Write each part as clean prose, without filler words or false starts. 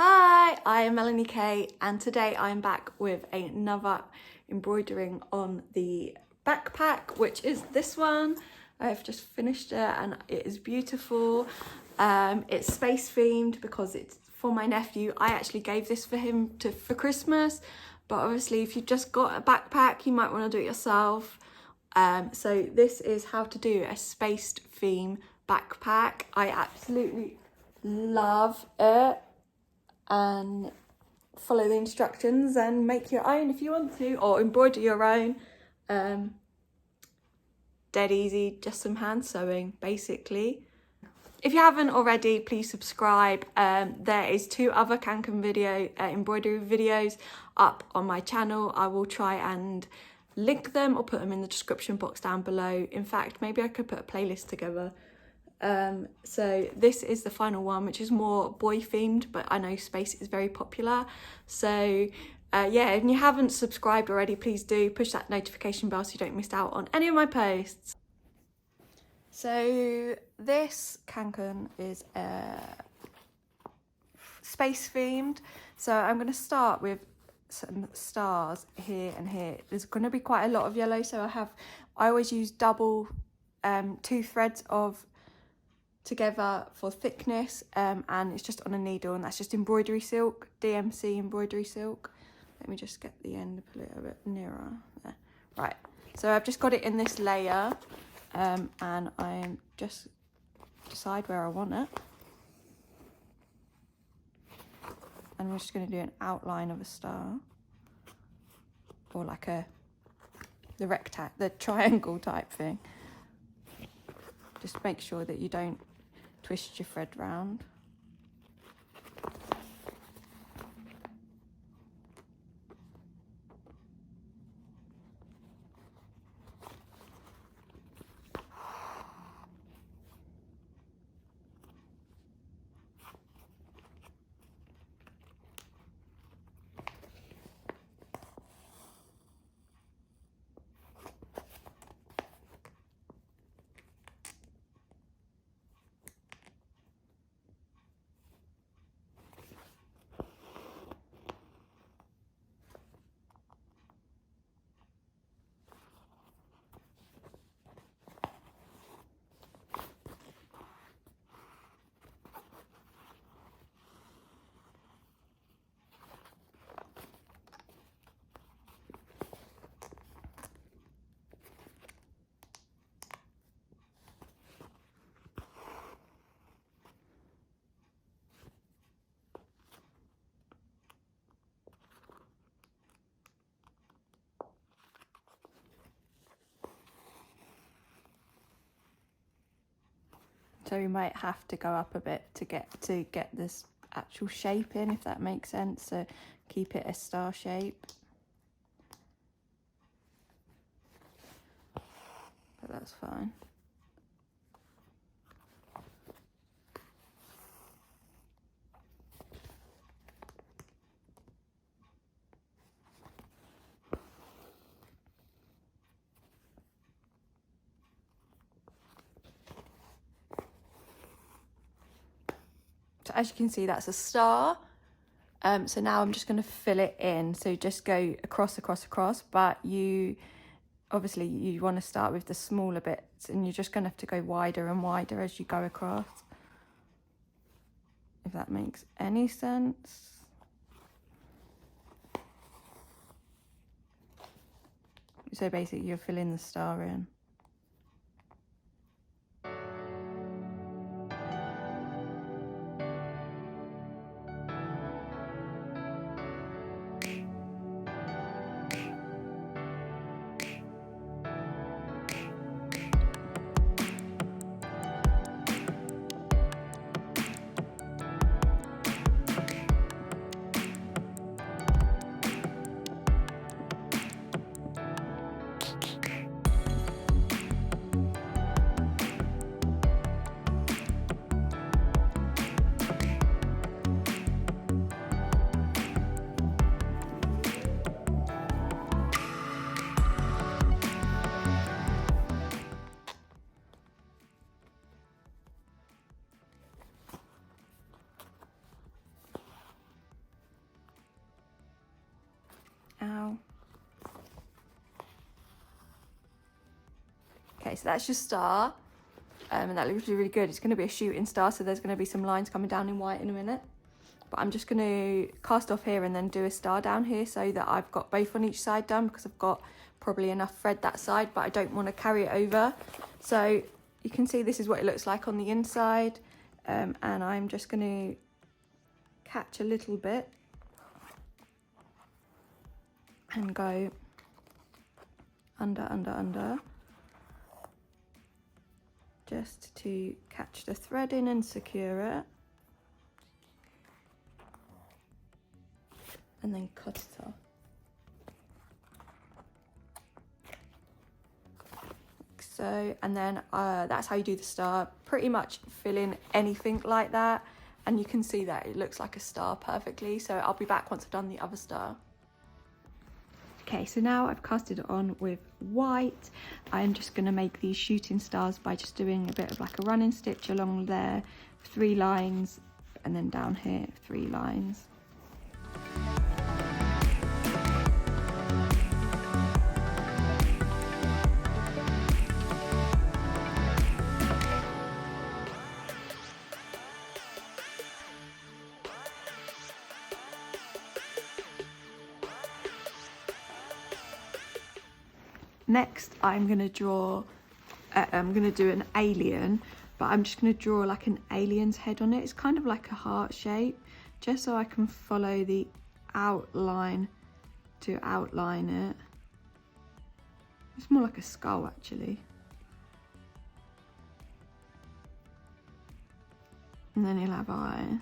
Hi, I am Melanie Kate and today I'm back with another embroidering on the backpack, which is this one. I've just finished it and it is beautiful. It's space themed because it's for my nephew. I actually gave this for him for Christmas, but obviously if you've just got a backpack you might want to do it yourself. So this is how to do a spaced theme backpack. I absolutely love it. And follow the instructions and make your own if you want to, or embroider your own. Dead easy, just some hand sewing basically. If you haven't already, please subscribe. There is 2 other Kanken embroidery videos up on my channel. I will try and link them or put them in the description box down below. In fact, maybe I could put a playlist together. So this is the final one, which is more boy themed, but I know space is very popular. So yeah, if you haven't subscribed already, please do push that notification bell so you don't miss out on any of my posts. So this Kanken is space themed. So I'm going to start with some stars here and here. There's going to be quite a lot of yellow, so I always use double 2 threads of together for thickness, and it's just on a needle, and that's just embroidery silk, DMC embroidery silk. Let me just get the end a little bit nearer there. Right, so I've just got it in this layer, and I'm just decide where I want it, and we're just going to do an outline of a star, or like the triangle type thing. Just make sure that you don't twist your thread round. So we might have to go up a bit to get this actual shape in, if that makes sense. So keep it a star shape. But that's fine. So as you can see, that's a star. So now I'm just going to fill it in. So just go across, but obviously you want to start with the smaller bits, and you're just going to have to go wider and wider as you go across, if that makes any sense. So basically you're filling the star in. Okay, so that's your star, and that looks really good. It's going to be a shooting star, so there's going to be some lines coming down in white in a minute. But I'm just going to cast off here and then do a star down here so that I've got both on each side done, because I've got probably enough thread that side, but I don't want to carry it over. So you can see this is what it looks like on the inside, and I'm just going to catch a little bit and go under, just to catch the thread in and secure it, and then cut it off. So, and then that's how you do the star. Pretty much fill in anything like that, and you can see that it looks like a star perfectly. So I'll be back once I've done the other star. Okay, so now I've casted it on with white. I'm just going to make these shooting stars by just doing a bit of like a running stitch along there, 3 lines, and then down here 3 lines. Next, I'm going to draw, I'm going to do an alien, but I'm just going to draw like an alien's head on it. It's kind of like a heart shape, just so I can follow the outline to outline it. It's more like a skull actually. And then he'll have eyes.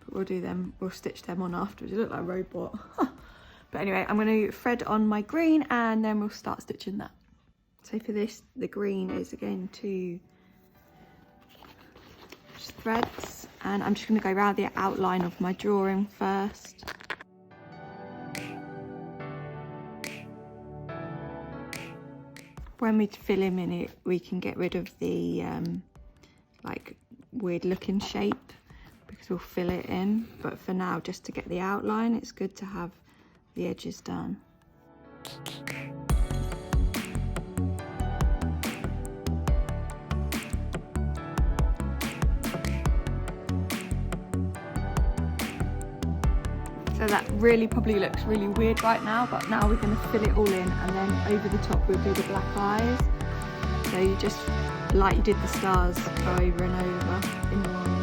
But we'll do them, we'll stitch them on afterwards. You look like a robot. But anyway, I'm going to thread on my green and then we'll start stitching that. So for this, the green is again 2 threads, and I'm just going to go around the outline of my drawing first. When we fill him in it, we can get rid of the like weird looking shape, because we'll fill it in. But for now, just to get the outline, it's good to have the edges done. So that really probably looks really weird right now, but now we're going to fill it all in, and then over the top we'll do the black eyes. So you just, like you did the stars, go over and over in lines.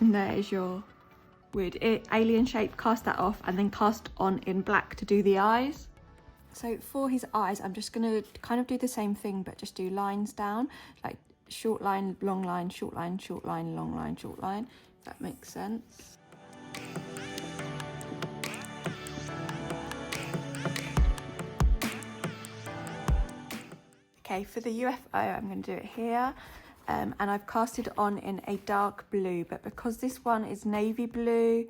And there is your weird alien shape. Cast that off and then cast on in black to do the eyes. So for his eyes, I'm just going to kind of do the same thing, but just do lines down, like short line, long line, short line, short line, long line, short line, if that makes sense. Okay, for the UFO, I'm going to do it here. And I've cast it on in a dark blue, but because this one is navy blue,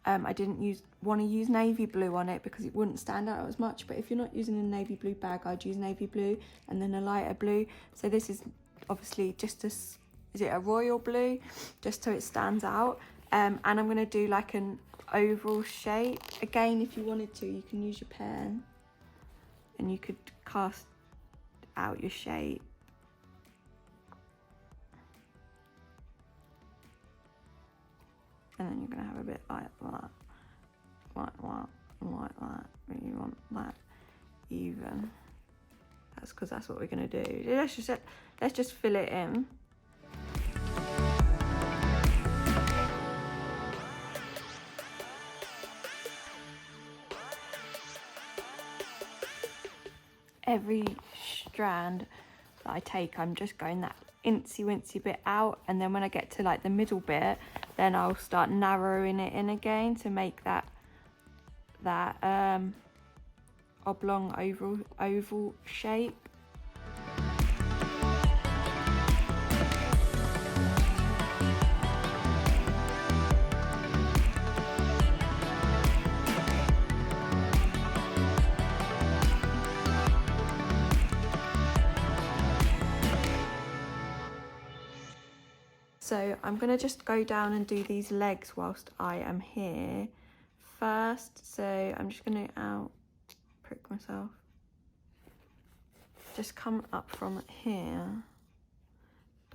I didn't want to use navy blue on it because it wouldn't stand out as much. But if you're not using a navy blue bag, I'd use navy blue and then a lighter blue. So this is obviously just is it a royal blue, just so it stands out. And I'm going to do like an oval shape. Again, if you wanted to, you can use your pen and you could cast out your shape. And then you're going to have a bit like that, like that, like that. But you want that even. That's because that's what we're going to do. Let's just fill it in. Every strand that I take, I'm just going that incy wincy bit out, and then when I get to like the middle bit, then I'll start narrowing it in again to make that oblong oval shape. So I'm going to just go down and do these legs whilst I am here first. So I'm just going to prick myself. Just come up from here,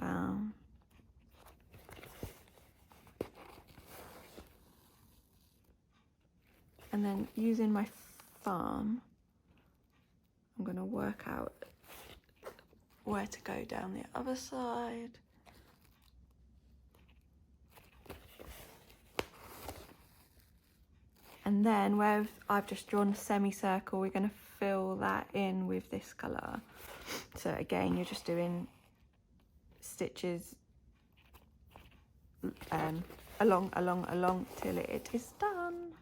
down. And then using my thumb, I'm going to work out where to go down the other side. And then where I've just drawn a semicircle, we're going to fill that in with this colour. So again, you're just doing stitches along till it is done.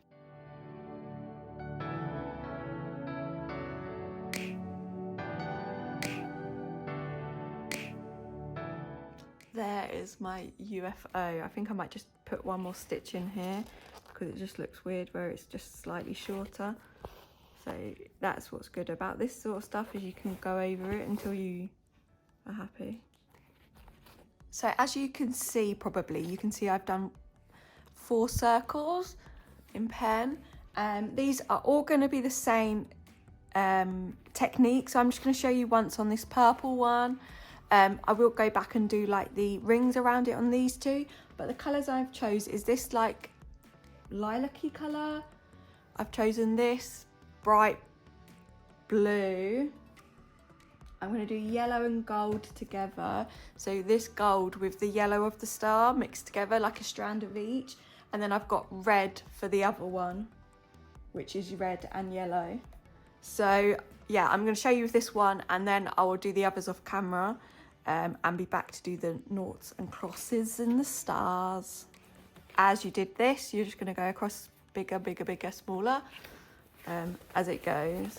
There is my UFO. I think I might just put one more stitch in here because it just looks weird where it's just slightly shorter. So that's what's good about this sort of stuff, is you can go over it until you are happy. So as you can see, probably you can see I've done 4 circles in pen, and these are all going to be the same technique. So I'm just going to show you once on this purple one. I will go back and do like the rings around it on these two, but the colours I've chose is this like lilac-y colour. I've chosen this bright blue. I'm going to do yellow and gold together. So this gold with the yellow of the star mixed together, like a strand of each. And then I've got red for the other one, which is red and yellow. So yeah, I'm going to show you with this one, and then I will do the others off camera, and be back to do the noughts and crosses and the stars. As you did this, you're just going to go across bigger, bigger, bigger, smaller, as it goes.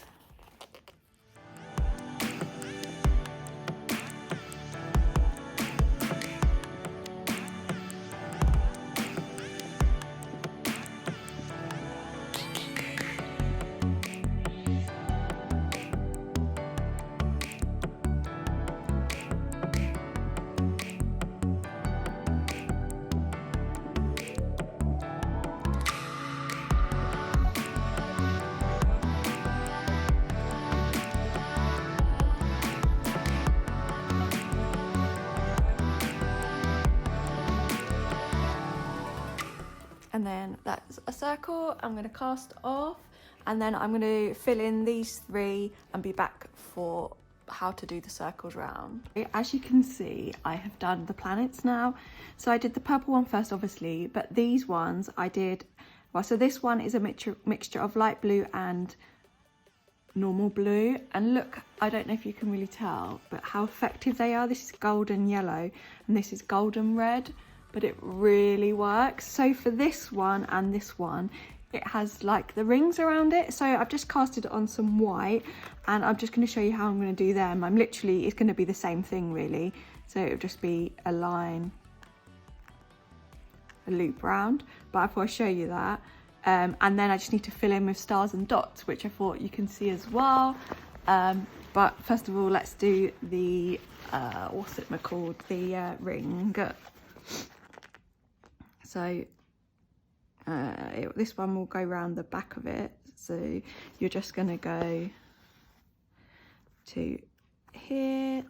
And then that's a circle. I'm going to cast off, and then I'm going to fill in these 3 and be back for how to do the circles round. As you can see, I have done the planets now. So I did the purple one first, obviously, but these ones I did, well, so this one is a mixture of light blue and normal blue, and look, I don't know if you can really tell, but how effective they are. This is golden yellow and this is golden red, but it really works. So for this one and this one, it has like the rings around it. So I've just casted it on some white, and I'm just going to show you how I'm going to do them. It's going to be the same thing really. So it'll just be a line, a loop round, but I thought I'd show you that. And then I just need to fill in with stars and dots, which I thought you can see as well. But first of all, let's do the, what's it called? The ring. So this one will go around the back of it. So you're just going to go to here.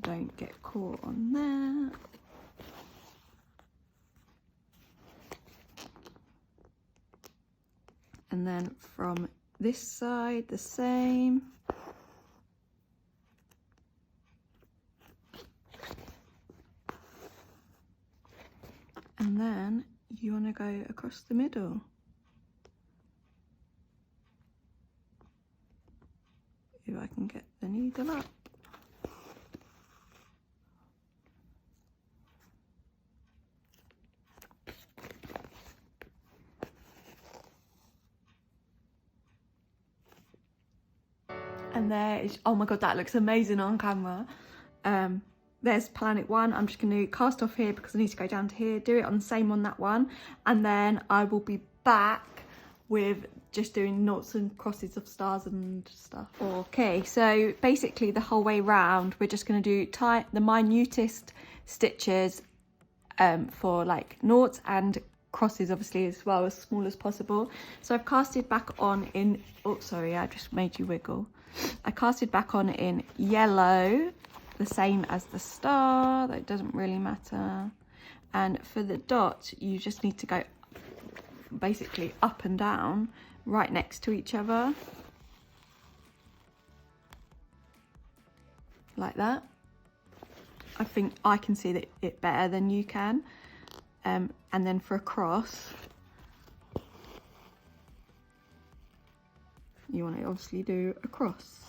Don't get caught on there. And then from this side, the same. And then you want to go across the middle. If I can get the needle up. And there is, oh my god, that looks amazing on camera. There's planet 1. I'm just going to cast off here because I need to go down to here, do it on the same on that one, and then I will be back with just doing noughts and crosses of stars and stuff. Okay, so basically the whole way round we're just going to do the minutest stitches for like noughts and crosses, obviously, as well, as small as possible. So I've casted back on in, oh sorry, I just made you wiggle. I casted back on in yellow, the same as the star, that doesn't really matter. And for the dot, you just need to go basically up and down right next to each other, like that. I think I can see it better than you can. And then for a cross, you want to obviously do a cross.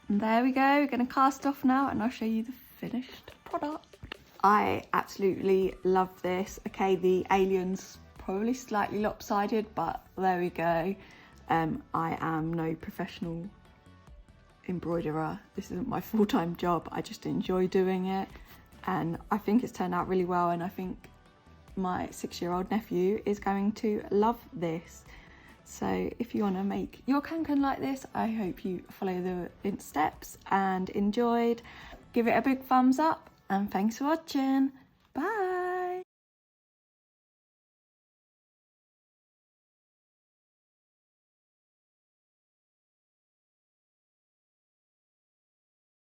And there we go, we're going to cast off now and I'll show you the finished product. I absolutely love this. Okay, the alien's probably slightly lopsided, but there we go. I am no professional embroiderer. This isn't my full-time job. I just enjoy doing it. And I think it's turned out really well. And I think my 6-year-old nephew is going to love this. So if you want to make your Kanken like this, I hope you follow the steps and enjoyed. Give it a big thumbs up and thanks for watching. Bye.